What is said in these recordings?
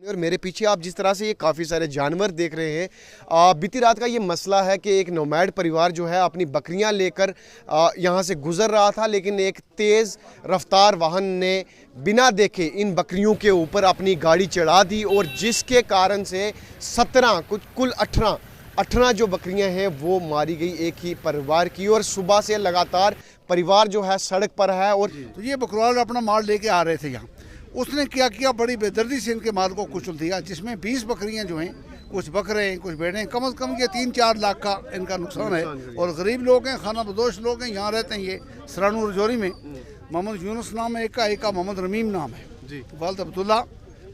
और मेरे पीछे आप जिस तरह से ये काफ़ी सारे जानवर देख रहे हैं, बीती रात का ये मसला है कि एक नोमैड परिवार जो है अपनी बकरियां लेकर यहाँ से गुजर रहा था, लेकिन एक तेज़ रफ्तार वाहन ने बिना देखे इन बकरियों के ऊपर अपनी गाड़ी चढ़ा दी और जिसके कारण से 17 कुल 18 जो बकरियां हैं वो मारी गई एक ही परिवार की। और सुबह से लगातार परिवार जो है सड़क पर है। और तो ये बकरवाल अपना माल लेके आ रहे थे यहाँ, उसने क्या किया, बड़ी बेदर्दी से इनके माल को कुचल दिया, जिसमें 20 बकरियां जो हैं, कुछ बकरे हैं, कुछ भेड़े हैं, कम से कम ये 3-4 लाख का इनका नुकसान है। और गरीब लोग हैं, खाना बदोश लोग हैं, यहाँ रहते हैं ये सरानू रजौरी में। मोहम्मद यूनुस नाम है, एक का मोहम्मद रमीम नाम है, वालिद अब्दुल्ला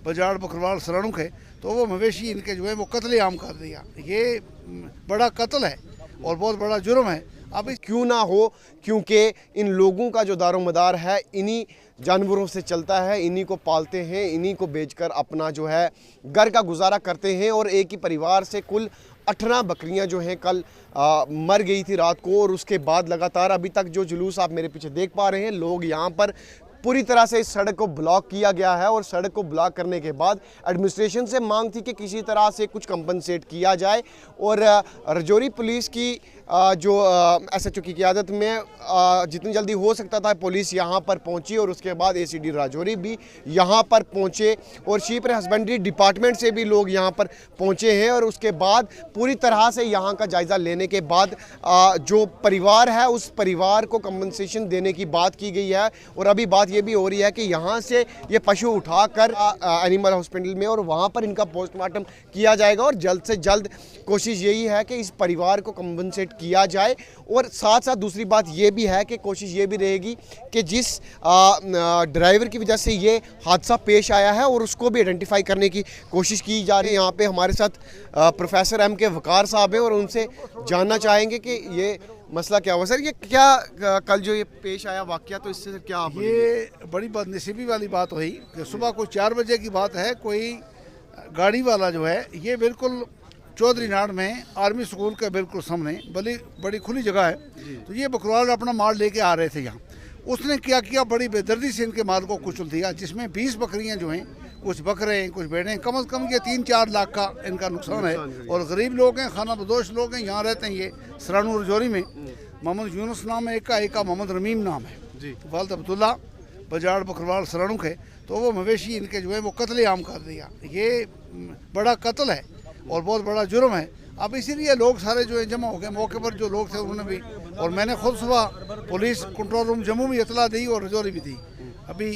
बजाड़ बकरवाल सरानू के। तो वो मवेशी इनके जो है वो कत्लेआम कर दिया। ये बड़ा कत्ल है और बहुत बड़ा जुर्म है। अब क्यों ना हो, क्योंकि इन लोगों का जो दारोमदार है इन्हीं जानवरों से चलता है, इन्हीं को पालते हैं, इन्हीं को बेचकर अपना जो है घर का गुजारा करते हैं। और एक ही परिवार से कुल 18 बकरियां जो हैं कल मर गई थी रात को। और उसके बाद लगातार अभी तक जो जुलूस आप मेरे पीछे देख पा रहे हैं, लोग यहाँ पर पूरी तरह से इस सड़क को ब्लॉक किया गया है। और सड़क को ब्लॉक करने के बाद एडमिनिस्ट्रेशन से मांग थी कि किसी तरह से कुछ कंपनसेट किया जाए। और रजौरी पुलिस की जो SHO की क़यादत में जितनी जल्दी हो सकता था पुलिस यहाँ पर पहुँची और उसके बाद ACD राजौरी भी यहाँ पर पहुँचे और शीप हस्बेंड्री डिपार्टमेंट से भी लोग यहाँ पर पहुँचे हैं। और उसके बाद पूरी तरह से यहाँ का जायज़ा लेने के बाद जो परिवार है उस परिवार को कंपनसेशन देने की बात की गई है। और अभी बात ये भी हो रही है कि यहाँ से ये पशु उठाकर एनिमल हॉस्पिटल में और वहाँ पर इनका पोस्टमार्टम किया जाएगा। और जल्द से जल्द कोशिश यही है कि इस परिवार को कंपनसेट किया जाए। और साथ साथ दूसरी बात ये भी है कि कोशिश ये भी रहेगी कि जिस ड्राइवर की वजह से ये हादसा पेश आया है और उसको भी आइडेंटिफाई करने की कोशिश की जा रही है। यहाँ पे हमारे साथ प्रोफेसर M के वकार साहब हैं और उनसे जानना चाहेंगे कि ये मसला क्या हुआ। सर, ये क्या कल जो ये पेश आया वाकया, तो इससे क्या आप ये बड़ी बदनसीबी वाली बात हुई कि सुबह कोई 4 बजे की बात है, कोई गाड़ी वाला जो है ये बिल्कुल चौधरी नाड़ में आर्मी स्कूल के बिल्कुल सामने बड़ी खुली जगह है, तो ये बकरवाल अपना माल लेके आ रहे थे यहाँ। उसने क्या किया, बड़ी बेदर्दी से इनके माल को कुचल दिया, जिसमें 20 बकरियां जो हैं, कुछ बकरे हैं, कुछ भेड़े हैं, कम से कम ये 3-4 लाख का इनका नुकसान है। और गरीब लोग हैं, खाना बदोश लोग हैं, यहाँ रहते हैं ये सरानू रजौरी में। मोहम्मद यूनुस नाम है, एक का मोहम्मद रमीम नाम है, वालिद अब्दुल्ला बजाड़ बकरवाल सरानू के। तो वो मवेशी इनके जो है वो कत्लेआम कर दिया। ये बड़ा कत्ल है और बहुत बड़ा जुर्म है। अब इसीलिए लोग सारे जो है जमा हो गए, मौके पर जो लोग थे उन्होंने भी, और मैंने खुद सुबह पुलिस कंट्रोल रूम जम्मू में इतला दी और रजौरी भी दी। अभी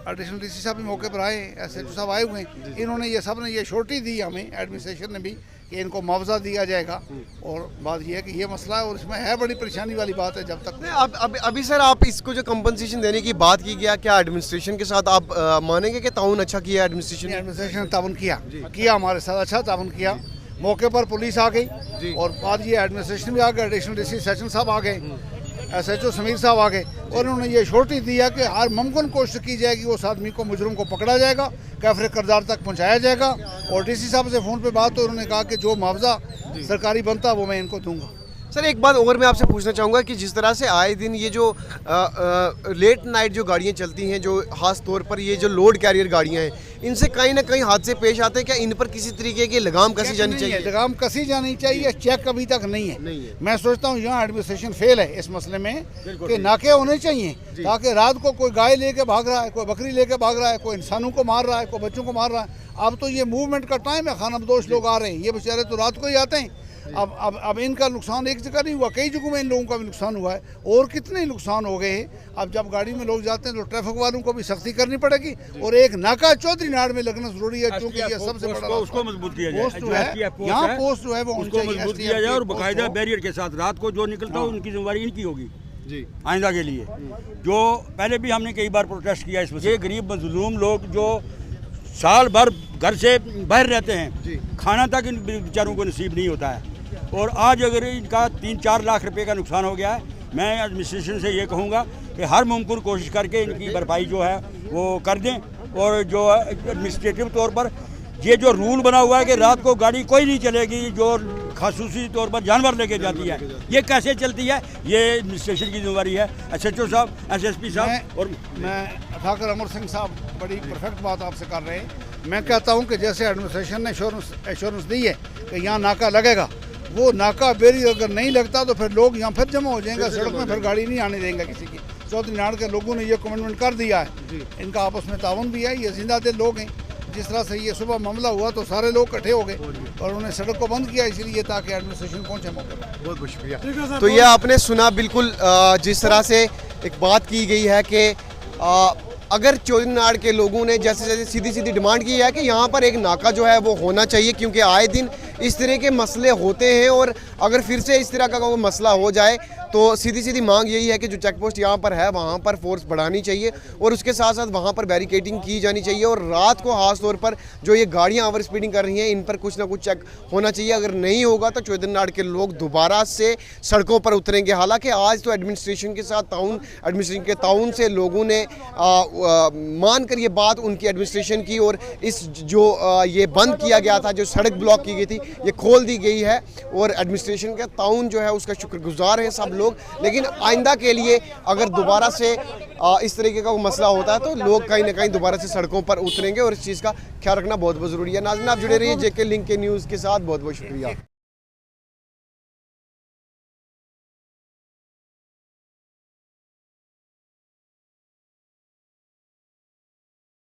एडिशनल DC साहब भी मौके पर आए, SHO साहब आए हुए हैं, इन्होंने ये सब ने ये श्योरिटी दी हमें, एडमिनिस्ट्रेशन ने भी, कि इनको मुआवजा दिया जाएगा। और बात यह है कि ये मसला है और इसमें है बड़ी परेशानी वाली बात है। जब तक अभी सर आप इसको जो कंपनसेशन देने की बात की गया, क्या एडमिनिस्ट्रेशन के साथ आप मानेंगे कि ताउन अच्छा किया एडमिनिस्ट्रेशन ने ताउन किया हमारे साथ अच्छा ताउन किया। मौके पर पुलिस आ गई और बाद ये एडमिनिस्ट्रेशन भी आ गए, एडिशनल DC सेशन साहब आ गए, SHO समीर साहब आ गए, और उन्होंने ये श्योरिटी दिया कि हर मुमकिन कोशिश की जाएगी, उस आदमी को, मुजरिम को पकड़ा जाएगा, कैफरे करदार तक पहुंचाया जाएगा। और DC साहब से फ़ोन पे बात तो उन्होंने कहा कि जो मुआवजा सरकारी बनता वो मैं इनको दूंगा। सर, एक बात और मैं आपसे पूछना चाहूँगा कि जिस तरह से आए दिन ये जो लेट नाइट जो गाड़ियाँ चलती हैं, जो ख़ास तौर पर ये जो लोड कैरियर गाड़ियाँ हैं, इनसे कहीं ना कहीं हादसे पेश आते हैं, क्या इन पर किसी तरीके की लगाम कसी जानी चाहिए? लगाम कसी जानी चाहिए, चेक अभी तक नहीं है। मैं सोचता हूँ यहाँ एडमिनिस्ट्रेशन फेल है इस मसले में, कि नाके होने चाहिए ताकि रात को कोई गाय लेके भाग रहा है, कोई बकरी लेके भाग रहा है, कोई इंसानों को मार रहा है, कोई बच्चों को मार रहा है। अब तो ये मूवमेंट का टाइम है, खाना बदोश लोग आ रहे हैं, ये बेचारे तो रात को ही आते हैं। अब इनका नुकसान एक जगह नहीं हुआ, कई जगहों में इन लोगों का भी नुकसान हुआ है और कितने नुकसान हो गए हैं। अब जब गाड़ी में लोग जाते हैं तो ट्रैफिक वालों को भी सख्ती करनी पड़ेगी। और एक नाका चौधरी नाड़ में लगना जरूरी है, क्योंकि ये सबसे बड़ा उसको मजबूत किया जाए, पोस्ट जो है यहाँ पोस्ट जो है वो उसको मजबूत किया जाए और बाकायदा बैरियर के साथ रात को जो निकलता हो उनकी जिम्मेदारी इनकी होगी आइंदा के लिए। जो पहले भी हमने कई बार प्रोटेस्ट किया इसमें, ये गरीब मजलूम लोग जो साल भर घर से बाहर रहते हैं, खाना तक इन बेचारों को नसीब नहीं होता है। और आज अगर इनका 3-4 लाख रुपए का नुकसान हो गया है, मैं एडमिनिस्ट्रेशन से ये कहूँगा कि हर मुमकिन कोशिश करके इनकी भरपाई जो है वो कर दें। और जो एडमिनिस्ट्रेटिव तौर पर ये जो रूल बना हुआ है कि रात को गाड़ी कोई नहीं चलेगी जो खासूसी तौर पर जानवर लेके जाती है, ये कैसे चलती है, ये एडमिनिस्ट्रेशन की जिम्मेदारी है, SHO साहब, SSP साहब। और मैं ठाकुर अमर सिंह साहब बड़ी परफेक्ट बात आपसे कर रहे हैं मैं कहता हूं कि जैसे एडमिनिस्ट्रेशन ने एश्योरेंस दी है कि यहाँ नाका लगेगा, वो नाका बैरियर अगर नहीं लगता तो फिर लोग यहाँ फिर जमा हो जाएंगे सड़क में, फिर गाड़ी नहीं आने देंगे किसी की। चौधरी नाड़ के लोगों ने ये कमिटमेंट कर दिया है, इनका आपस में ताउन भी है, ये जिंदा दिल लोग हैं। जिस तरह से ये सुबह मामला हुआ तो सारे लोग इकट्ठे हो गए और उन्होंने सड़क को बंद किया इसलिए ताकि एडमिनिस्ट्रेशन पहुंचे मौके पर। बहुत बहुत शुक्रिया। तो ये आपने सुना बिल्कुल जिस तरह से एक बात की गई है कि अगर चौधरी नाड़ के लोगों ने जैसे जैसे सीधी सीधी डिमांड की है कि यहाँ पर एक नाका जो है वो होना चाहिए, क्योंकि आए दिन इस तरह के मसले होते हैं और अगर फिर से इस तरह का कोई मसला हो जाए तो सीधी सीधी मांग यही है कि जो चेक पोस्ट यहाँ पर है वहाँ पर फोर्स बढ़ानी चाहिए और उसके साथ साथ वहाँ पर बैरिकेडिंग की जानी चाहिए और रात को खास तौर पर जो ये गाड़ियाँ ओवर स्पीडिंग कर रही हैं इन पर कुछ ना कुछ चेक होना चाहिए। अगर नहीं होगा तो चौधरी नाड़ के लोग दोबारा से सड़कों पर उतरेंगे। हालांकि आज तो एडमिनिस्ट्रेशन के साथ एडमिनिस्ट्रेशन के ताउन से लोगों ने मान कर ये बात उनकी एडमिनिस्ट्रेशन की और इस जो ये बंद किया गया था, जो सड़क ब्लॉक की गई थी, ये खोल दी गई है और एडमिनिस्ट्रेशन का ताउन जो है उसका शुक्रगुजार है सब लोग। लेकिन आइंदा के लिए अगर दोबारा से इस तरीके का मसला होता है तो लोग कहीं ना कहीं दोबारा से सड़कों पर उतरेंगे और इस चीज़ का ख्याल रखना बहुत बहुत ज़रूरी है। नाज़रीन, आप जुड़े रहिए जेके लिंक के न्यूज़ के साथ। बहुत बहुत शुक्रिया।